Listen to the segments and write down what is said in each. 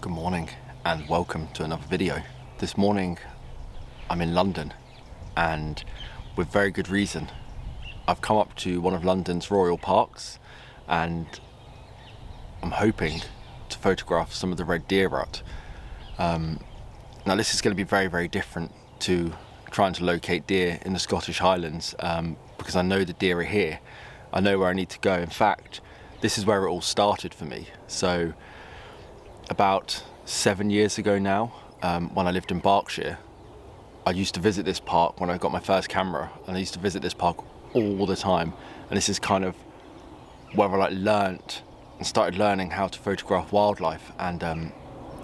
Good morning and welcome to another video. This morning I'm in London and with very good reason. I've come up to one of London's royal parks and I'm hoping to photograph some of the red deer rut. Now this is going to be very different to trying to locate deer in the Scottish Highlands because I know the deer are here. I know where I need to go. In fact, this is where it all started for me. So about 7 years ago now, when I lived in Berkshire, I used to visit this park when I got my first camera, and I used to visit this park all the time. And this is kind of where I learnt and started learning how to photograph wildlife, and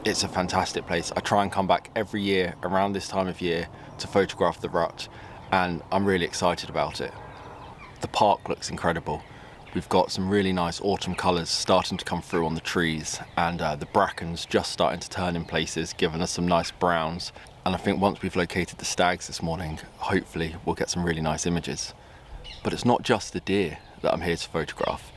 it's a fantastic place. I try and come back every year around this time of year to photograph the rut, and I'm really excited about it. The park looks incredible. We've got some really nice autumn colours starting to come through on the trees, and the bracken's just starting to turn in places, giving us some nice browns. And I think once we've located the stags this morning, hopefully we'll get some really nice images. But it's not just the deer that I'm here to photograph.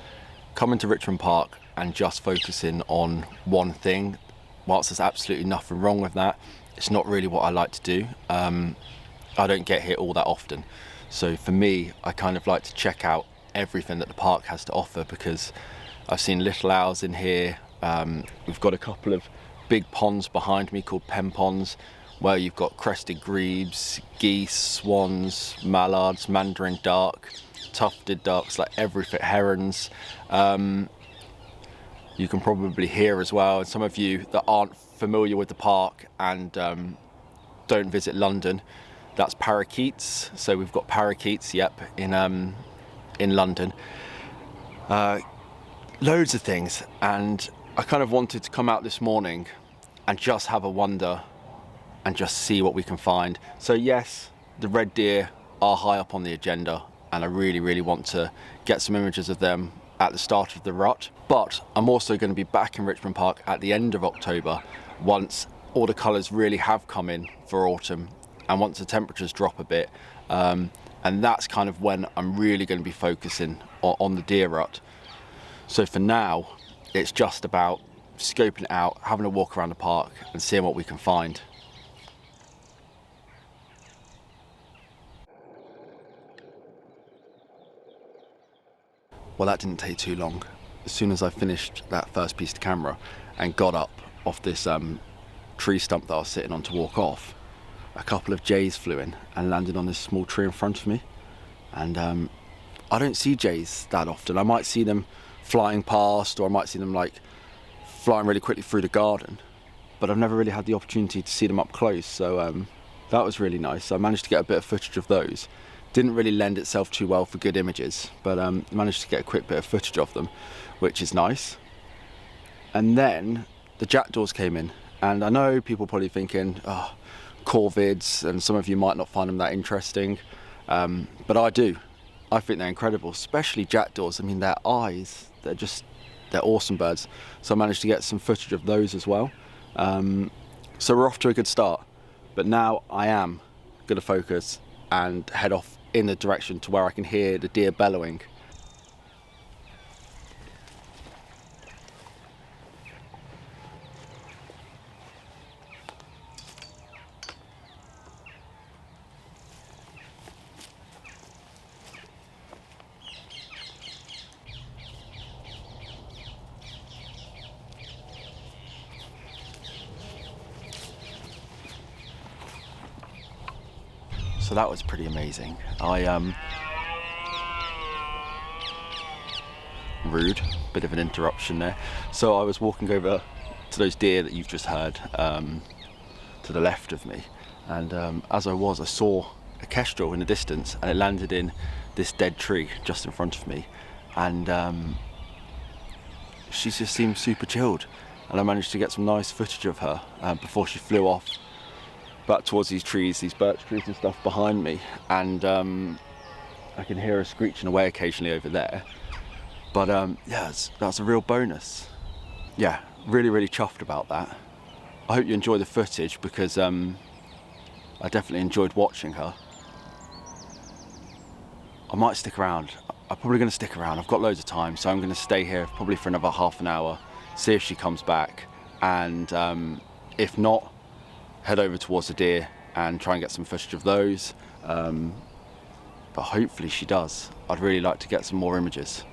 Coming to Richmond Park and just focusing on one thing, whilst there's absolutely nothing wrong with that, it's not really what I like to do. I don't get here all that often. So for me, I kind of like to check out everything that the park has to offer, because I've seen little owls in here. We've got a couple of big ponds behind me called pen ponds, where you've got crested grebes, geese, swans, mallards, mandarin duck, tufted ducks, like everything, herons. You can probably hear as well, and some of you that aren't familiar with the park and don't visit London, that's parakeets. So we've got parakeets, in London. Loads of things, and I kind of wanted to come out this morning and just have a wander and just see what we can find. So yes, the red deer are high up on the agenda, and I really want to get some images of them at the start of the rut. But I'm also going to be back in Richmond Park at the end of October, once all the colours really have come in for autumn and once the temperatures drop a bit. And that's kind of when I'm really going to be focusing on the deer rut. So for now, it's just about scoping it out, having a walk around the park and seeing what we can find. Well, that didn't take too long. As soon as I finished that first piece of camera and got up off this tree stump that I was sitting on to walk off, a couple of jays flew in and landed on this small tree in front of me. And I don't see jays that often. I might see them flying past, or I might see them like flying really quickly through the garden, but I've never really had the opportunity to see them up close. So that was really nice. I managed to get a bit of footage of those. Didn't really lend itself too well for good images, but managed to get a quick bit of footage of them, which is nice. And then the jackdaws came in, and I know people are probably thinking, oh, corvids, and some of you might not find them that interesting, but I do. I think they're incredible, especially jackdaws. I mean, their eyes, they're awesome birds. So I managed to get some footage of those as well. So we're off to a good start, but now I am going to focus and head off in the direction to where I can hear the deer bellowing. So that was pretty amazing. Rude, bit of an interruption there. So I was walking over to those deer that you've just heard, to the left of me, and as I saw a kestrel in the distance, and it landed in this dead tree just in front of me, and she just seemed super chilled, and I managed to get some nice footage of her before she flew off back towards these trees, these birch trees and stuff behind me, and I can hear her screeching away occasionally over there. But yeah, that's a real bonus. Yeah, really chuffed about that. I hope you enjoy the footage, because I definitely enjoyed watching her. I might stick around. I'm probably going to stick around. I've got loads of time, so I'm going to stay here probably for another half an hour, see if she comes back, and if not, head over towards the deer and try and get some footage of those. But hopefully she does. I'd really like to get some more images.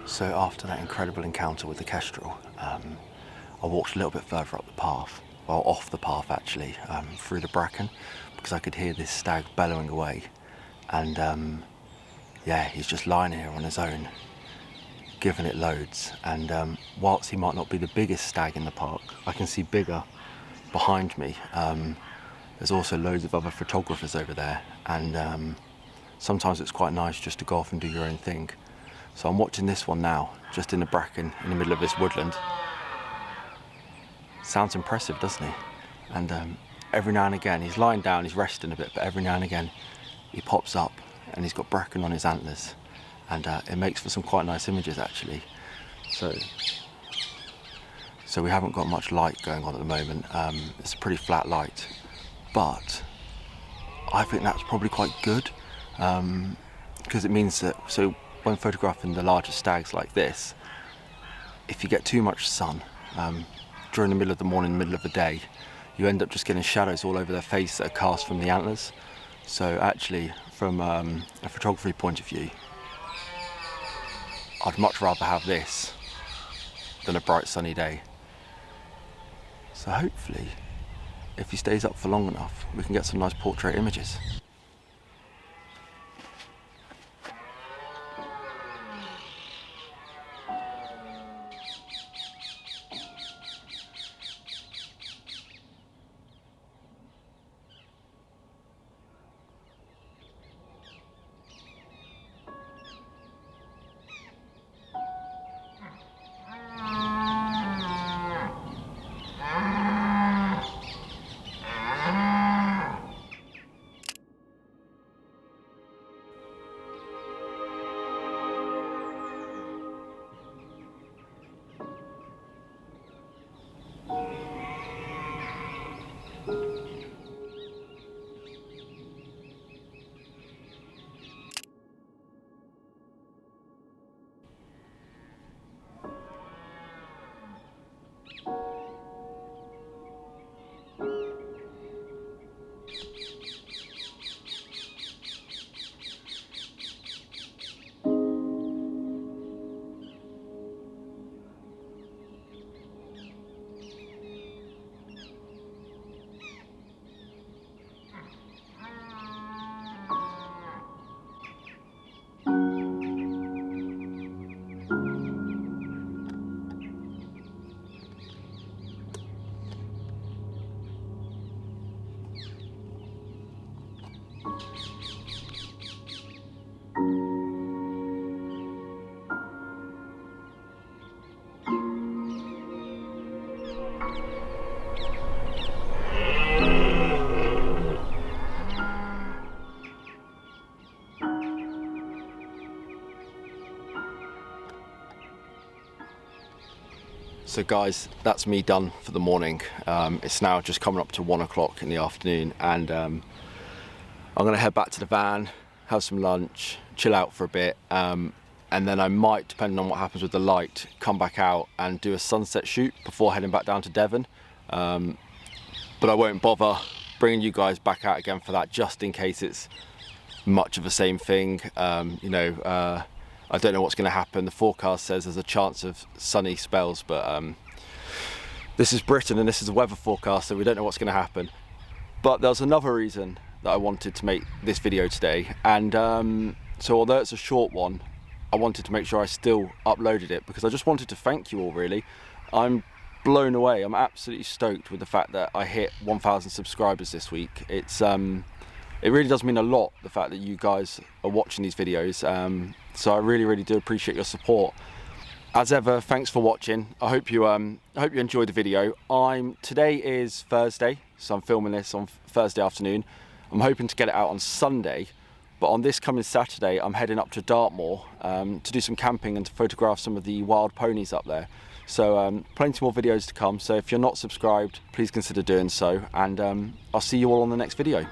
So after that incredible encounter with the kestrel, I walked a little bit further up the path, well off the path actually, through the bracken, because I could hear this stag bellowing away. And yeah, he's just lying here on his own, giving it loads. And whilst he might not be the biggest stag in the park, I can see bigger behind me. There's also loads of other photographers over there, and sometimes it's quite nice just to go off and do your own thing. So I'm watching this one now, just in the bracken, in the middle of this woodland. Sounds impressive, doesn't he? And every now and again, he's lying down, he's resting a bit, but every now and again, he pops up and he's got bracken on his antlers. And it makes for some quite nice images, actually. So we haven't got much light going on at the moment. It's a pretty flat light, but I think that's probably quite good, because it means that, so when photographing the larger stags like this, if you get too much sun during the middle of the morning, middle of the day, you end up just getting shadows all over their face that are cast from the antlers. So actually, from a photography point of view, I'd much rather have this than a bright sunny day. So hopefully, if he stays up for long enough, we can get some nice portrait images. So guys, that's me done for the morning. It's now just coming up to 1 o'clock in the afternoon, and I'm gonna head back to the van, have some lunch, chill out for a bit, and then I might, depending on what happens with the light, come back out and do a sunset shoot before heading back down to Devon. But I won't bother bringing you guys back out again for that, just in case it's much of the same thing. I don't know what's going to happen. The forecast says there's a chance of sunny spells, but this is Britain and this is a weather forecast, so we don't know what's going to happen. But there's another reason that I wanted to make this video today, and so although it's a short one, I wanted to make sure I still uploaded it, because I just wanted to thank you all, really. I'm blown away. I'm absolutely stoked with the fact that I hit 1,000 subscribers this week. It really does mean a lot, the fact that you guys are watching these videos. So I really do appreciate your support. As ever, thanks for watching. I hope you enjoyed the video. Today is Thursday, so I'm filming this on Thursday afternoon. I'm hoping to get it out on Sunday, but on this coming Saturday, I'm heading up to Dartmoor to do some camping and to photograph some of the wild ponies up there. So plenty more videos to come. So if you're not subscribed, please consider doing so, and I'll see you all on the next video.